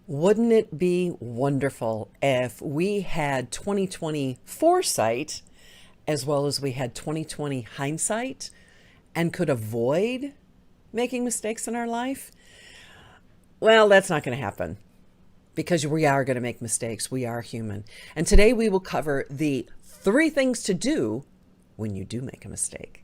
Wouldn't it be wonderful if we had 2020 foresight as well as we had 2020 hindsight and could avoid making mistakes in our life? Well, that's not going to happen because we are going to make mistakes. We are human. And today we will cover the three things to do when you do make a mistake.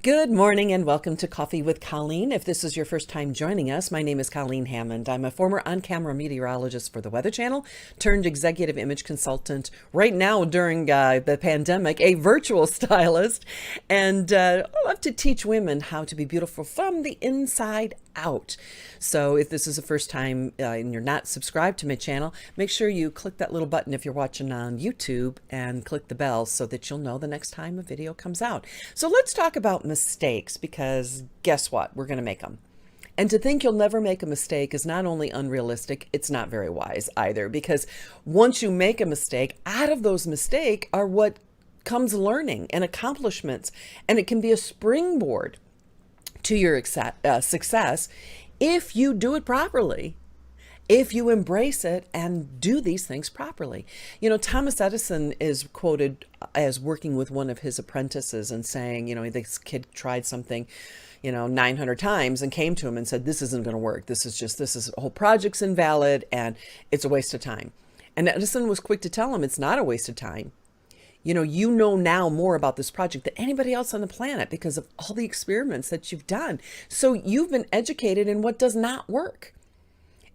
Good morning and welcome to Coffee with Colleen. If this is your first time joining us, my name is Colleen Hammond. I'm a former on-camera meteorologist for the Weather Channel, turned executive image consultant, right now during the pandemic, a virtual stylist, and I love to teach women how to be beautiful from the inside out. So if this is the first time and you're not subscribed to my channel, make sure you click that little button if you're watching on YouTube and click the bell so that you'll know the next time a video comes out. So let's talk about mistakes, because guess what? We're going to make them. And to think you'll never make a mistake is not only unrealistic, it's not very wise either, because once you make a mistake, out of those mistakes are what comes learning and accomplishments, and it can be a springboard to your success if you do it properly, if you embrace it and do these things properly. You know, Thomas Edison is quoted as working with one of his apprentices and saying, this kid tried something, 900 times and came to him and said, this isn't going to work. This whole project's invalid and it's a waste of time. And Edison was quick to tell him it's not a waste of time. You know now more about this project than anybody else on the planet because of all the experiments that you've done. So you've been educated in what does not work.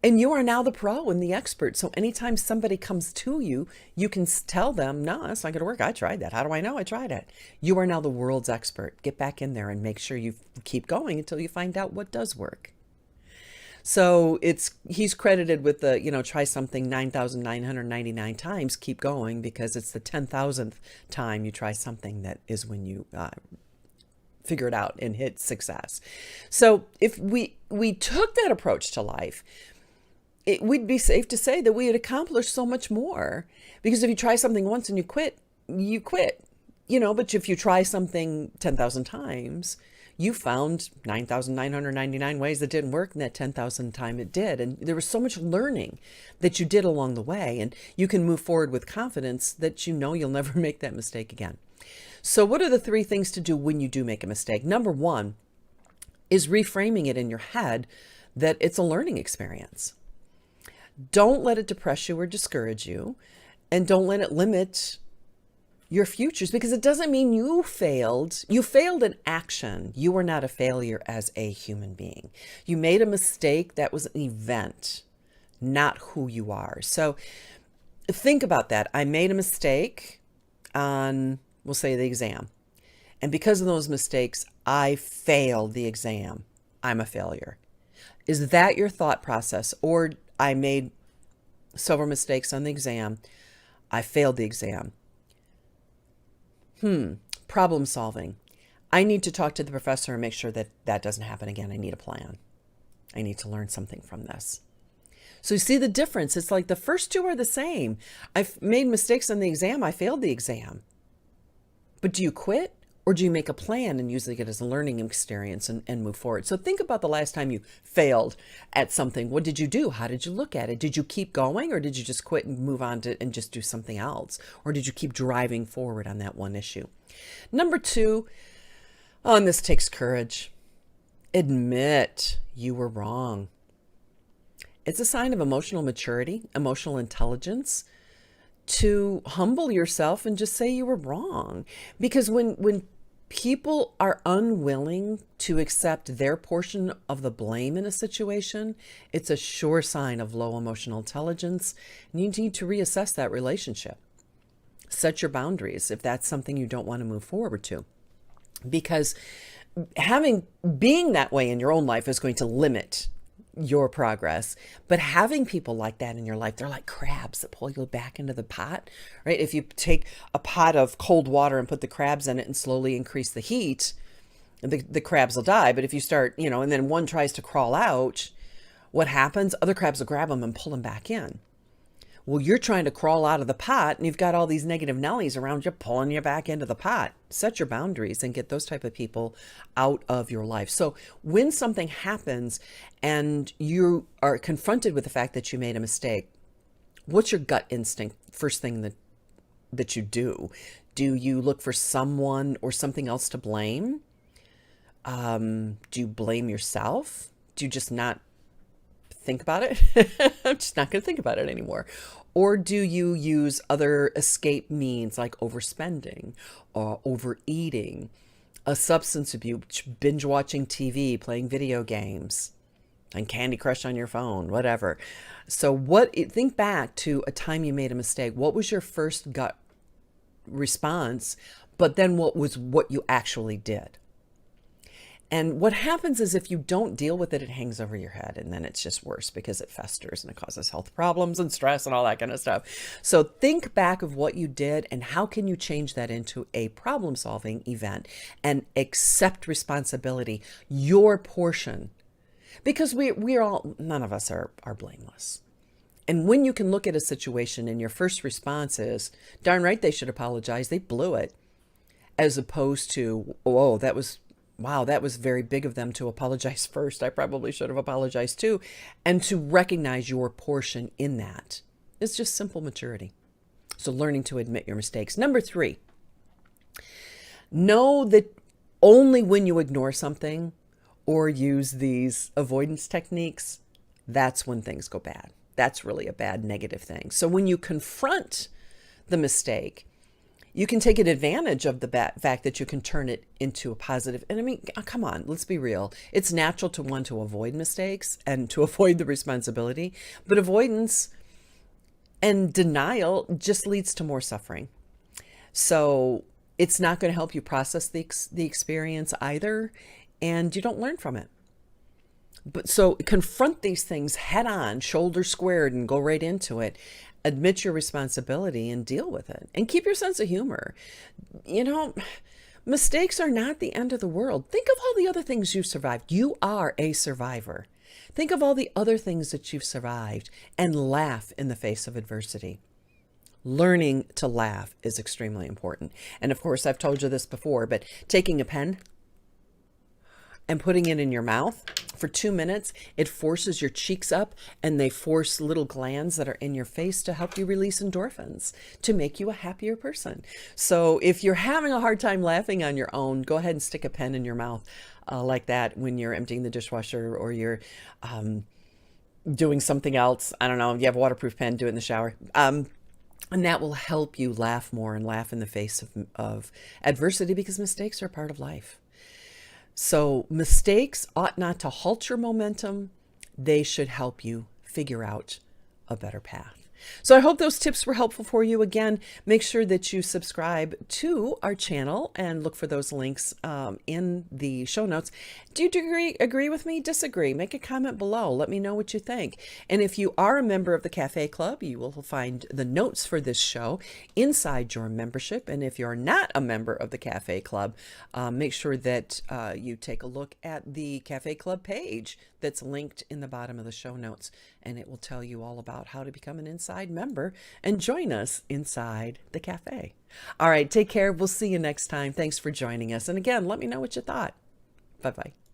And you are now the pro and the expert. So anytime somebody comes to you, you can tell them, no, that's not going to work. I tried that. How do I know I tried it? You are now the world's expert. Get back in there and make sure you keep going until you find out what does work. So he's credited with the, try something 9,999 times, keep going, because it's the 10,000th time you try something that is when you figure it out and hit success. So if we took that approach to life, it would be safe to say that we had accomplished so much more, because if you try something once and you quit, but if you try something 10,000 times, you found 9,999 ways that didn't work, and that 10,000th time it did. And there was so much learning that you did along the way, and you can move forward with confidence that you'll never make that mistake again. So what are the three things to do when you do make a mistake? Number one is reframing it in your head that it's a learning experience. Don't let it depress you or discourage you, and don't let it limit your futures, because it doesn't mean you failed. You failed in action. You were not a failure as a human being. You made a mistake. That was an event, not who you are. So think about that. I made a mistake on, we'll say, the exam. And because of those mistakes, I failed the exam. I'm a failure. Is that your thought process? Or I made several mistakes on the exam. I failed the exam. Problem solving. I need to talk to the professor and make sure that that doesn't happen again. I need a plan. I need to learn something from this. So you see the difference. It's like the first two are the same. I've made mistakes on the exam. I failed the exam. But do you quit, or do you make a plan and use it as a learning experience and move forward? So think about the last time you failed at something. What did you do? How did you look at it? Did you keep going, or did you just quit and move on to and just do something else? Or did you keep driving forward on that one issue? Number two, and this takes courage. Admit you were wrong. It's a sign of emotional maturity, emotional intelligence, to humble yourself and just say you were wrong. Because when people are unwilling to accept their portion of the blame in a situation, it's a sure sign of low emotional intelligence, and you need to reassess that relationship. Set your boundaries if that's something you don't want to move forward to, because being that way in your own life is going to limit your progress. But having people like that in your life, they're like crabs that pull you back into the pot, right? If you take a pot of cold water and put the crabs in it and slowly increase the heat, the crabs will die. But if you start, and then one tries to crawl out, what happens? Other crabs will grab them and pull them back in. Well, you're trying to crawl out of the pot and you've got all these negative Nellies around you pulling you back into the pot. Set your boundaries and get those type of people out of your life. So when something happens and you are confronted with the fact that you made a mistake, what's your gut instinct? First thing that you do? Do you look for someone or something else to blame? Do you blame yourself? Do you just not think about it? I'm just not going to think about it anymore. Or do you use other escape means like overspending or overeating, a substance abuse, binge watching TV, playing video games, and Candy Crush on your phone, whatever. So think back to a time you made a mistake. What was your first gut response? But then what you actually did? And what happens is if you don't deal with it, it hangs over your head, and then it's just worse because it festers and it causes health problems and stress and all that kind of stuff. So think back of what you did and how can you change that into a problem-solving event and accept responsibility, your portion. Because we're all, none of us are blameless. And when you can look at a situation and your first response is, darn right, they should apologize, they blew it, as opposed to, oh, wow, that was very big of them to apologize first. I probably should have apologized too. And to recognize your portion in that. It's just simple maturity. So learning to admit your mistakes. Number 3, know that only when you ignore something or use these avoidance techniques, that's when things go bad. That's really a bad negative thing. So when you confront the mistake, you can take advantage of the fact that you can turn it into a positive. And I mean, come on, let's be real. It's natural to want to avoid mistakes and to avoid the responsibility, but avoidance and denial just leads to more suffering. So it's not going to help you process the experience either, and you don't learn from it. But so confront these things head on, shoulder squared, and go right into it. Admit your responsibility and deal with it. And keep your sense of humor. You know, mistakes are not the end of the world. Think of all the other things you've survived. You are a survivor. Think of all the other things that you've survived and laugh in the face of adversity. Learning to laugh is extremely important. And of course, I've told you this before, but taking a pen and putting it in your mouth for 2 minutes, it forces your cheeks up and they force little glands that are in your face to help you release endorphins to make you a happier person. So if you're having a hard time laughing on your own, go ahead and stick a pen in your mouth like that when you're emptying the dishwasher or you're doing something else. I don't know, you have a waterproof pen, do it in the shower. And that will help you laugh more and laugh in the face of adversity, because mistakes are a part of life. So mistakes ought not to halt your momentum. They should help you figure out a better path. So I hope those tips were helpful for you. Again, make sure that you subscribe to our channel and look for those links in the show notes. Do you agree with me? Disagree? Make a comment below. Let me know what you think. And if you are a member of the Cafe Club, you will find the notes for this show inside your membership. And if you're not a member of the Cafe Club, make sure that you take a look at the Cafe Club page that's linked in the bottom of the show notes, and it will tell you all about how to become an inside member and join us inside the cafe. All right, take care. We'll see you next time. Thanks for joining us. And again, let me know what you thought. Bye-bye.